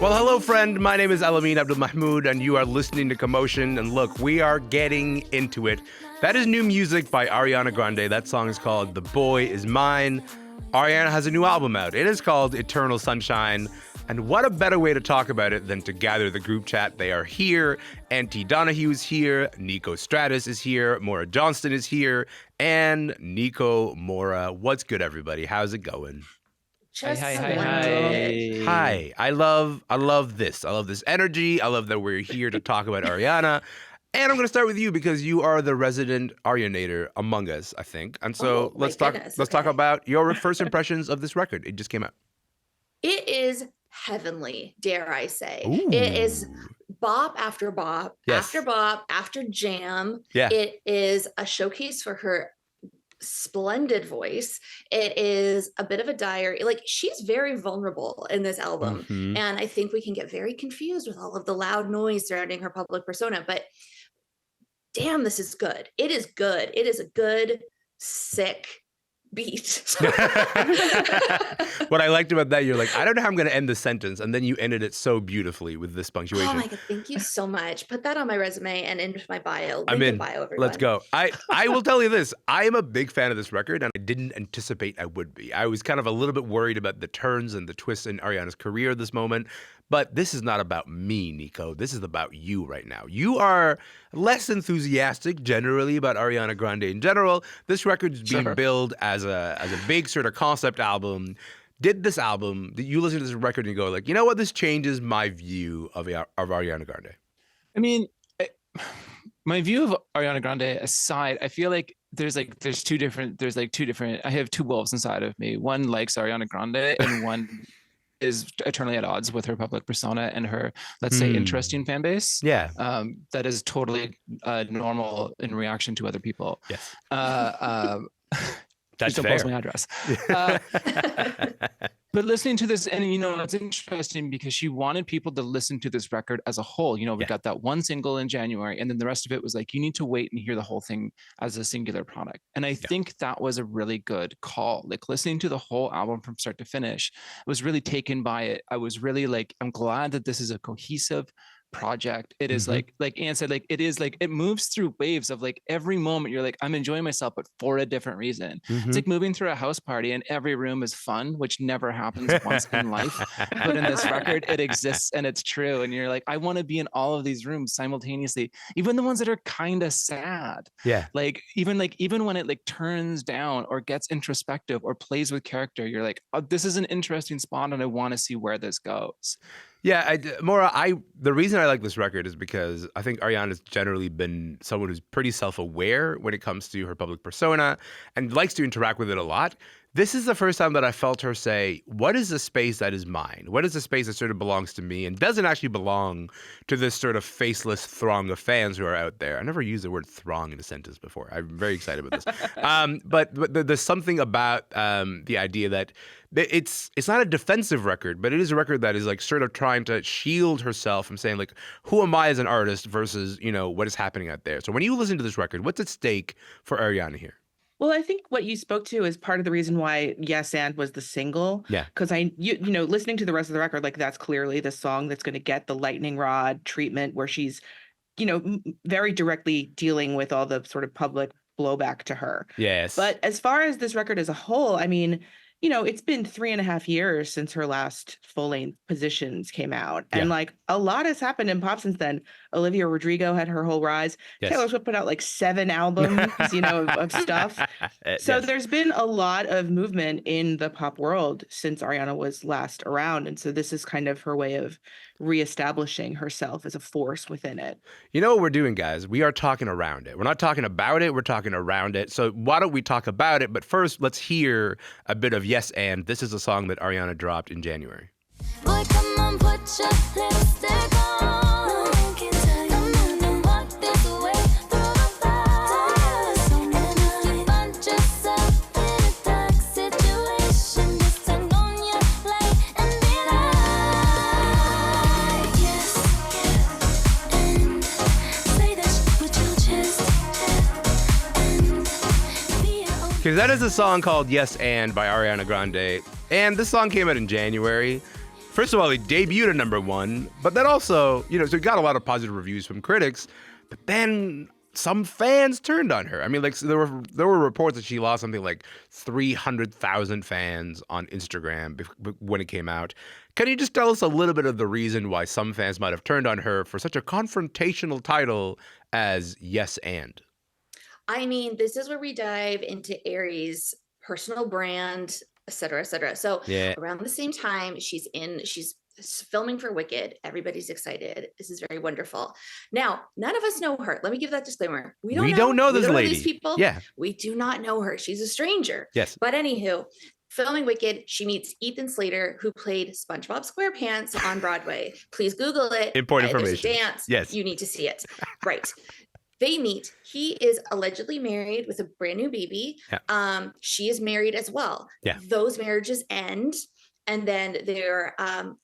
Well, hello, friend. My name is Elamin Abdelmahmoud, and you are listening to Commotion. And look, we are getting into it. That is new music by Ariana Grande. That song is called The Boy Is Mine. Ariana has a new album out. It is called Eternal Sunshine. And what a better way to talk about it than to gather the group chat. They are here. Auntie Donahue is here. Niko Stratis is here. Maura Johnston is here. And Niko, Maura. What's good, everybody? How's it going? Hi. I love this. I love this energy. I love that we're here to talk about Ariana. And I'm going to start with you because you are the resident Arianator among us, I think. And so let's talk about your first impressions of this record. It just came out. It is heavenly, dare I say. Ooh. It is bop after bop, Yes. after bop, after jam. Yeah. It is a showcase for her splendid voice. It is a bit of a diary. Like, she's very vulnerable in this album. Mm-hmm. And I think we can get very confused with all of the loud noise surrounding her public persona. But damn, this is good. It is good. It is a good, sick beat. What I liked about that, you're like, I don't know how I'm going to end this sentence. And then you ended it so beautifully with this punctuation. Oh my God, thank you so much. Put that on my resume and in my bio. I'm in. Bio, everyone. Let's go. I will tell you this. I am a big fan of this record, and I didn't anticipate I would be. I was kind of a little bit worried about the turns and the twists in Ariana's career at this moment. But this is not about me, Niko. This is about you right now. You are less enthusiastic generally about Ariana Grande in general. This record's being billed as a big sort of concept album. Did you listen to this record and go like, you know what, this changes my view of Ariana Grande? I mean, my view of Ariana Grande aside, I feel like there's two different, I have two wolves inside of me. One likes Ariana Grande and one is eternally at odds with her public persona and her, let's say, interesting fan base. Yeah. That is totally normal in reaction to other people. Yes. That's fair. Post my address. But listening to this, and it's interesting because she wanted people to listen to this record as a whole. We got that one single in January, and then the rest of it was like, you need to wait and hear the whole thing as a singular product. And I think that was a really good call. Like, listening to the whole album from start to finish, I was really taken by it. I was really like, I'm glad that this is a cohesive project. It is like Anne said, like, it is like, it moves through waves of like every moment you're like, I'm enjoying myself, but for a different reason. It's like moving through a house party and every room is fun, which never happens once in life. But in this record, it exists and it's true. And you're like, I want to be in all of these rooms simultaneously, even the ones that are kind of sad. Yeah. Even when it like turns down or gets introspective or plays with character, you're like, oh, this is an interesting spot and I want to see where this goes. Yeah, Maura, the reason I like this record is because I think Ariana's generally been someone who's pretty self-aware when it comes to her public persona and likes to interact with it a lot. This is the first time that I felt her say, what is the space that is mine? What is the space that sort of belongs to me and doesn't actually belong to this sort of faceless throng of fans who are out there? I never used the word throng in a sentence before. I'm very excited about this. But there's something about the idea that it's not a defensive record, but it is a record that is like sort of trying to shield herself from saying like, who am I as an artist versus, what is happening out there? So when you listen to this record, what's at stake for Ariana here? Well, I think what you spoke to is part of the reason why Yes and was the single. Yeah. Because listening to the rest of the record, like, that's clearly the song that's going to get the lightning rod treatment where she's, very directly dealing with all the sort of public blowback to her. Yes. But as far as this record as a whole, I mean, it's been 3.5 years since her last full-length Positions came out. And like, a lot has happened in pop since then. Olivia Rodrigo had her whole rise. Yes. Taylor Swift put out like 7 albums, of stuff. So there's been a lot of movement in the pop world since Ariana was last around. And so this is kind of her way of reestablishing herself as a force within it. You know what we're doing, guys? We are talking around it. We're not talking about it. We're talking around it. So why don't we talk about it? But first, let's hear a bit of Yes and. This is a song that Ariana dropped in January. Boy, come on, put your lipstick on. No one can tell you nothing. Walk this way through the fire. And if you find yourself in a dark situation, just turn on your light and be like, yes, and say that shit with your chest, and be your own. Because that is a song called Yes and by Ariana Grande. And this song came out in January. First of all, it debuted at #1, but then also, so it got a lot of positive reviews from critics, but then some fans turned on her. I mean, like, so there were reports that she lost something like 300,000 fans on Instagram when it came out. Can you just tell us a little bit of the reason why some fans might have turned on her for such a confrontational title as Yes and? I mean, this is where we dive into Aries' personal brand, et cetera, et cetera. So around the same time, she's filming for Wicked. Everybody's excited. This is very wonderful. Now, none of us know her. Let me give that disclaimer. We don't know this lady. These people. Yeah. We do not know her. She's a stranger. Yes. But anywho, filming Wicked, she meets Ethan Slater, who played SpongeBob SquarePants on Broadway. Please Google it. Important information. There's a dance. Yes. You need to see it. Right. They meet. He is allegedly married with a brand new baby. Yeah. She is married as well. Yeah. Those marriages end. And then there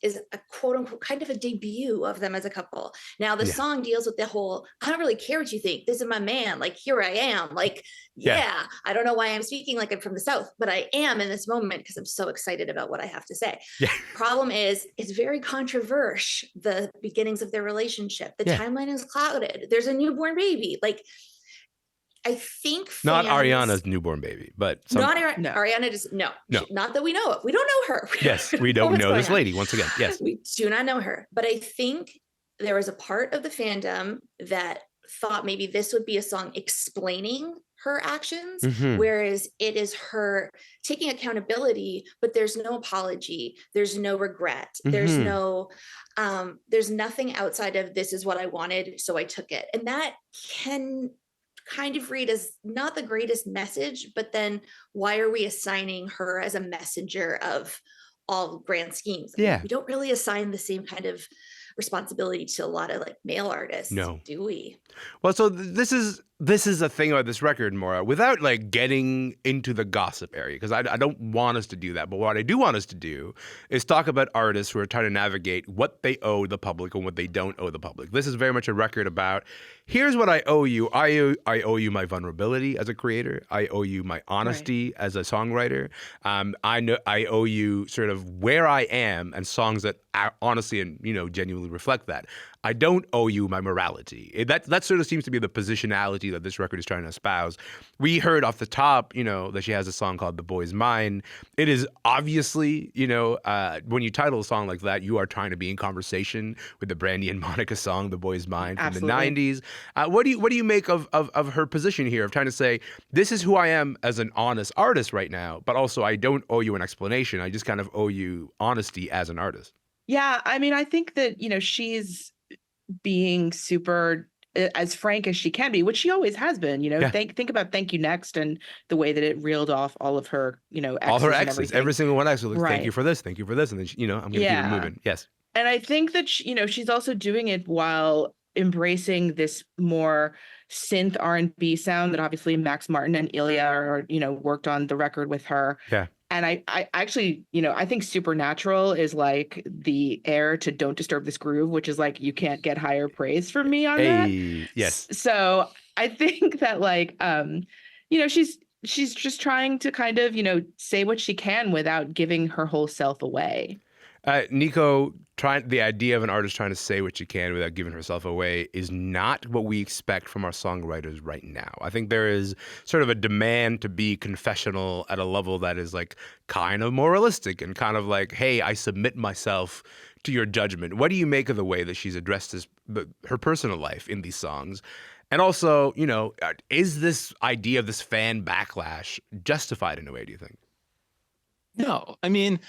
is a quote unquote kind of a debut of them as a couple. Now the song deals with the whole, I don't really care what you think. This is my man. Like, here I am. Like, I don't know why I'm speaking like I'm from the South, but I am in this moment because I'm so excited about what I have to say. Yeah. Problem is, it's very controversial, the beginnings of their relationship. The timeline is clouded. There's a newborn baby. Like, I think fans, not Ariana's newborn baby, but Ariana just no, not that we know of. We don't know her. Yes, we don't know this lady. Once again, yes, we do not know her. But I think there was a part of the fandom that thought maybe this would be a song explaining her actions, whereas it is her taking accountability, but there's no apology, there's no regret, there's there's nothing outside of this is what I wanted, so I took it, and that can kind of read as not the greatest message, but then why are we assigning her as a messenger of all grand schemes? I mean, we don't really assign the same kind of responsibility to a lot of like male artists, do we? Well, so this is a thing about this record, Maura, without like getting into the gossip area, because I don't want us to do that. But what I do want us to do is talk about artists who are trying to navigate what they owe the public and what they don't owe the public. This is very much a record about, here's what I owe you. I owe you my vulnerability as a creator. I owe you my honesty as a songwriter. I owe you sort of where I am and songs that honestly and genuinely reflect that. I don't owe you my morality. That sort of seems to be the positionality that this record is trying to espouse. We heard off the top, that she has a song called "The Boy's Mine." It is obviously, when you title a song like that, you are trying to be in conversation with the Brandy and Monica song "The Boy's Mine" from the '90s. What do you make of her position here of trying to say, this is who I am as an honest artist right now, but also I don't owe you an explanation. I just kind of owe you honesty as an artist. Yeah, I mean, I think that, she's being super as frank as she can be, which she always has been. Think about "Thank You Next" and the way that it reeled off all of her, exes all her exes, every single one exes. Like, thank you for this, and then I'm gonna keep it moving. Yes, and I think that she's also doing it while embracing this more synth R&B sound that obviously Max Martin and Ilya are worked on the record with her. Yeah. And I actually, I think Supernatural is like the heir to Don't Disturb This Groove, which is like, you can't get higher praise from me on that. Yes. So I think that like, she's just trying to kind of, say what she can without giving her whole self away. Niko, the idea of an artist trying to say what she can without giving herself away is not what we expect from our songwriters right now. I think there is sort of a demand to be confessional at a level that is like kind of moralistic and kind of like, hey, I submit myself to your judgment. What do you make of the way that she's addressed her personal life in these songs? And also, is this idea of this fan backlash justified in a way, do you think? No, I mean,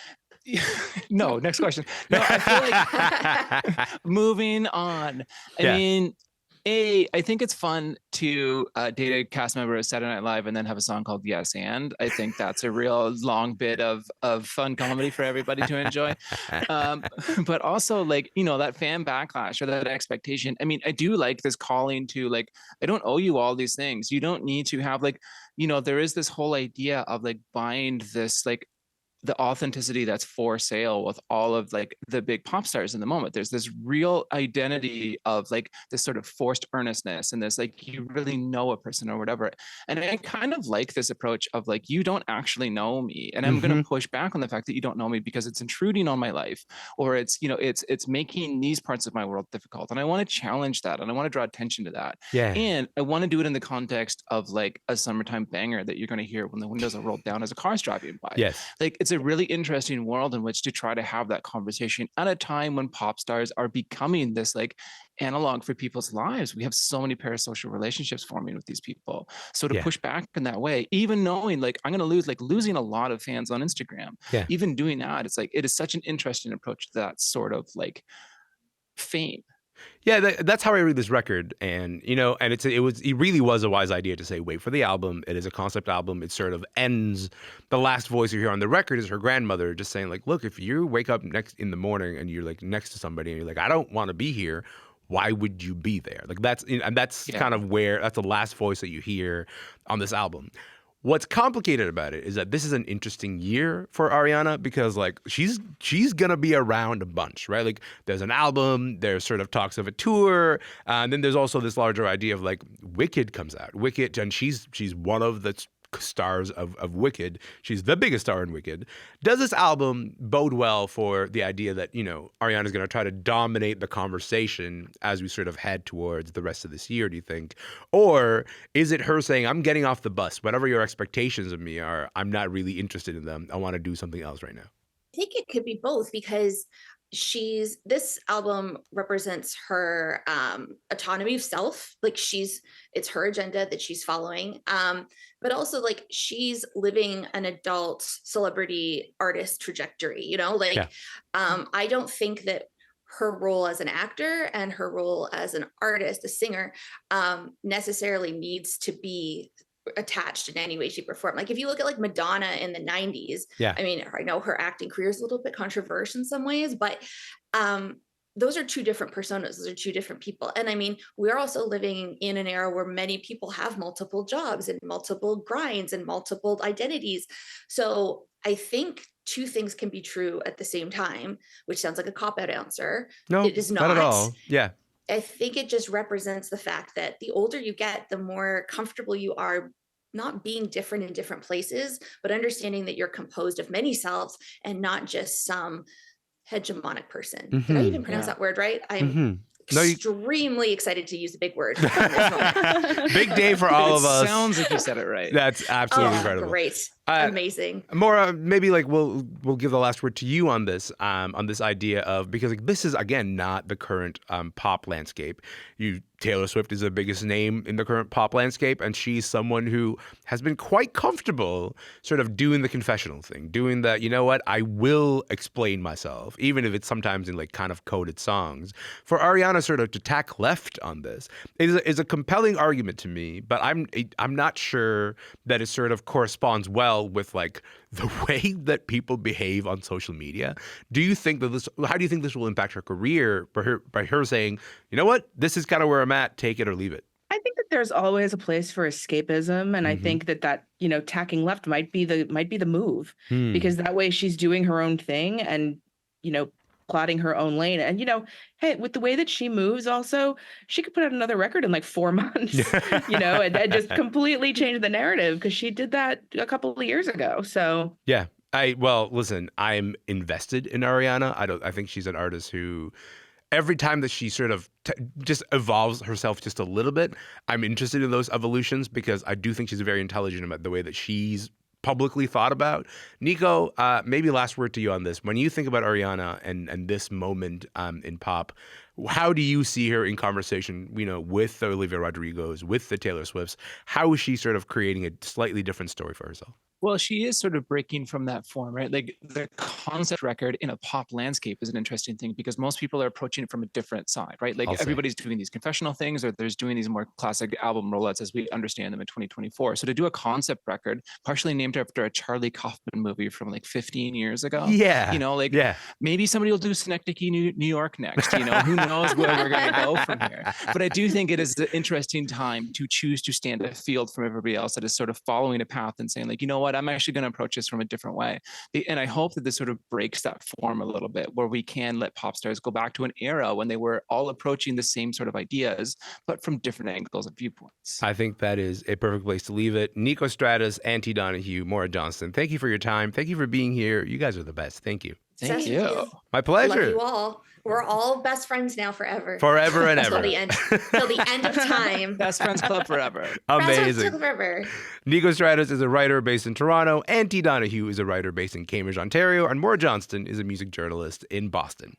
no, next question. No, I feel like moving on. I mean, I think it's fun to date a cast member of Saturday Night Live and then have a song called Yes And. I think that's a real long bit of fun comedy for everybody to enjoy. But also like, that fan backlash or that expectation. I mean, I do like this calling to like, I don't owe you all these things. You don't need to have like, there is this whole idea of like buying this like the authenticity that's for sale with all of like the big pop stars in the moment. There's this real identity of like this sort of forced earnestness and this like you really know a person or whatever. And I kind of like this approach of like, you don't actually know me. And I'm going to push back on the fact that you don't know me because it's intruding on my life, or it's, you know, it's making these parts of my world difficult. And I want to challenge that. And I want to draw attention to that. Yeah. And I want to do it in the context of like a summertime banger that you're going to hear when the windows are rolled down as a car's driving by. Yes. Like it's a really interesting world in which to try to have that conversation at a time when pop stars are becoming this like analog for people's lives. We have so many parasocial relationships forming with these people. So to push back in that way, even knowing like I'm going to losing a lot of fans on Instagram, even doing that, it's like, it is such an interesting approach to that sort of like fame. Yeah, that's how I read this record, and you know, and it really was a wise idea to say wait for the album. It is a concept album. It sort of ends. The last voice you hear on the record is her grandmother just saying like, look, if you wake up next in the morning and you're like next to somebody and you're like, I don't want to be here, why would you be there? Like that's kind of where that's the last voice that you hear on this album. What's complicated about it is that this is an interesting year for Ariana because like she's gonna be around a bunch, right? Like there's an album, there's sort of talks of a tour, and then there's also this larger idea of like Wicked comes out. Wicked, and she's one of the stars of Wicked. She's the biggest star in Wicked. Does this album bode well for the idea that, you know, Ariana's going to try to dominate the conversation as we sort of head towards the rest of this year, do you think? Or is it her saying, I'm getting off the bus, whatever your expectations of me are, I'm not really interested in them. I want to do something else right now. I think it could be both because this album represents her autonomy of self. Like it's her agenda that she's following. But also like she's living an adult celebrity artist trajectory, you know, like I don't think that her role as an actor and her role as an artist, a singer, necessarily needs to be attached in any way, shape, or form. Like if you look at like Madonna in the 90s, I mean, I know her acting career is a little bit controversial in some ways, but those are two different personas. Those are two different people. And I mean, we're also living in an era where many people have multiple jobs and multiple grinds and multiple identities. So I think two things can be true at the same time, which sounds like a cop-out answer. No, it is not at all. Yeah. I think it just represents the fact that the older you get, the more comfortable you are not being different in different places, but understanding that you're composed of many selves and not just some hegemonic person. Did I even pronounce that word right? I'm extremely excited to use the big word. Big day for all of us. Sounds like you said it right. That's absolutely incredible. Great. Amazing. Maura, maybe like we'll give the last word to you on this idea of, because like, this is again not the current pop landscape. Taylor Swift is the biggest name in the current pop landscape, and she's someone who has been quite comfortable sort of doing the confessional thing, doing the, you know what, I will explain myself, even if it's sometimes in like kind of coded songs. For Ariana sort of to tack left on this is a compelling argument to me, but I'm not sure that it sort of corresponds well with like the way that people behave on social media. How do you think this will impact her career by her saying, you know what, this is kind of where I'm at, take it or leave it? I think that there's always a place for escapism, and I think that you know, tacking left might be the move, because that way she's doing her own thing and, you know, plotting her own lane. And, you know, hey, with the way that she moves also, she could put out another record in like 4 months, you know, and just completely change the narrative, because she did that a couple of years ago. So yeah, listen, I'm invested in Ariana. I think she's an artist who, every time that she sort of just evolves herself just a little bit, I'm interested in those evolutions, because I do think she's very intelligent about the way that she's publicly thought about. Niko, maybe last word to you on this. When you think about Ariana and this moment in pop, how do you see her in conversation, you know, with the Olivia Rodrigos, with the Taylor Swifts? How is she sort of creating a slightly different story for herself? Well, she is sort of breaking from that form, right? Like the concept record in a pop landscape is an interesting thing, because most people are approaching it from a different side, right? Like everybody's doing these confessional things, or there's doing these more classic album rollouts as we understand them in 2024. So to do a concept record, partially named after a Charlie Kaufman movie from like 15 years ago, you know, like maybe somebody will do Synecdoche, New York next, you know, who knows where we're going to go from here. But I do think it is an interesting time to choose to stand afield from everybody else that is sort of following a path and saying like, you know what, what, I'm actually going to approach this from a different way. And I hope that this sort of breaks that form a little bit, where we can let pop stars go back to an era when they were all approaching the same sort of ideas, but from different angles and viewpoints. I think that is a perfect place to leave it. Niko, Stratis, Auntie Donahue, Maura Johnston, thank you for your time. Thank you for being here. You guys are the best. Thank you. Thank you. My Love pleasure. you all. We're all best friends now forever. Forever and ever. Till the end of time. Best Friends Club forever. Best friends Amazing. till forever. Niko Stratis is a writer based in Toronto. Auntie Donahue is a writer based in Cambridge, Ontario. And Maura Johnston is a music journalist in Boston.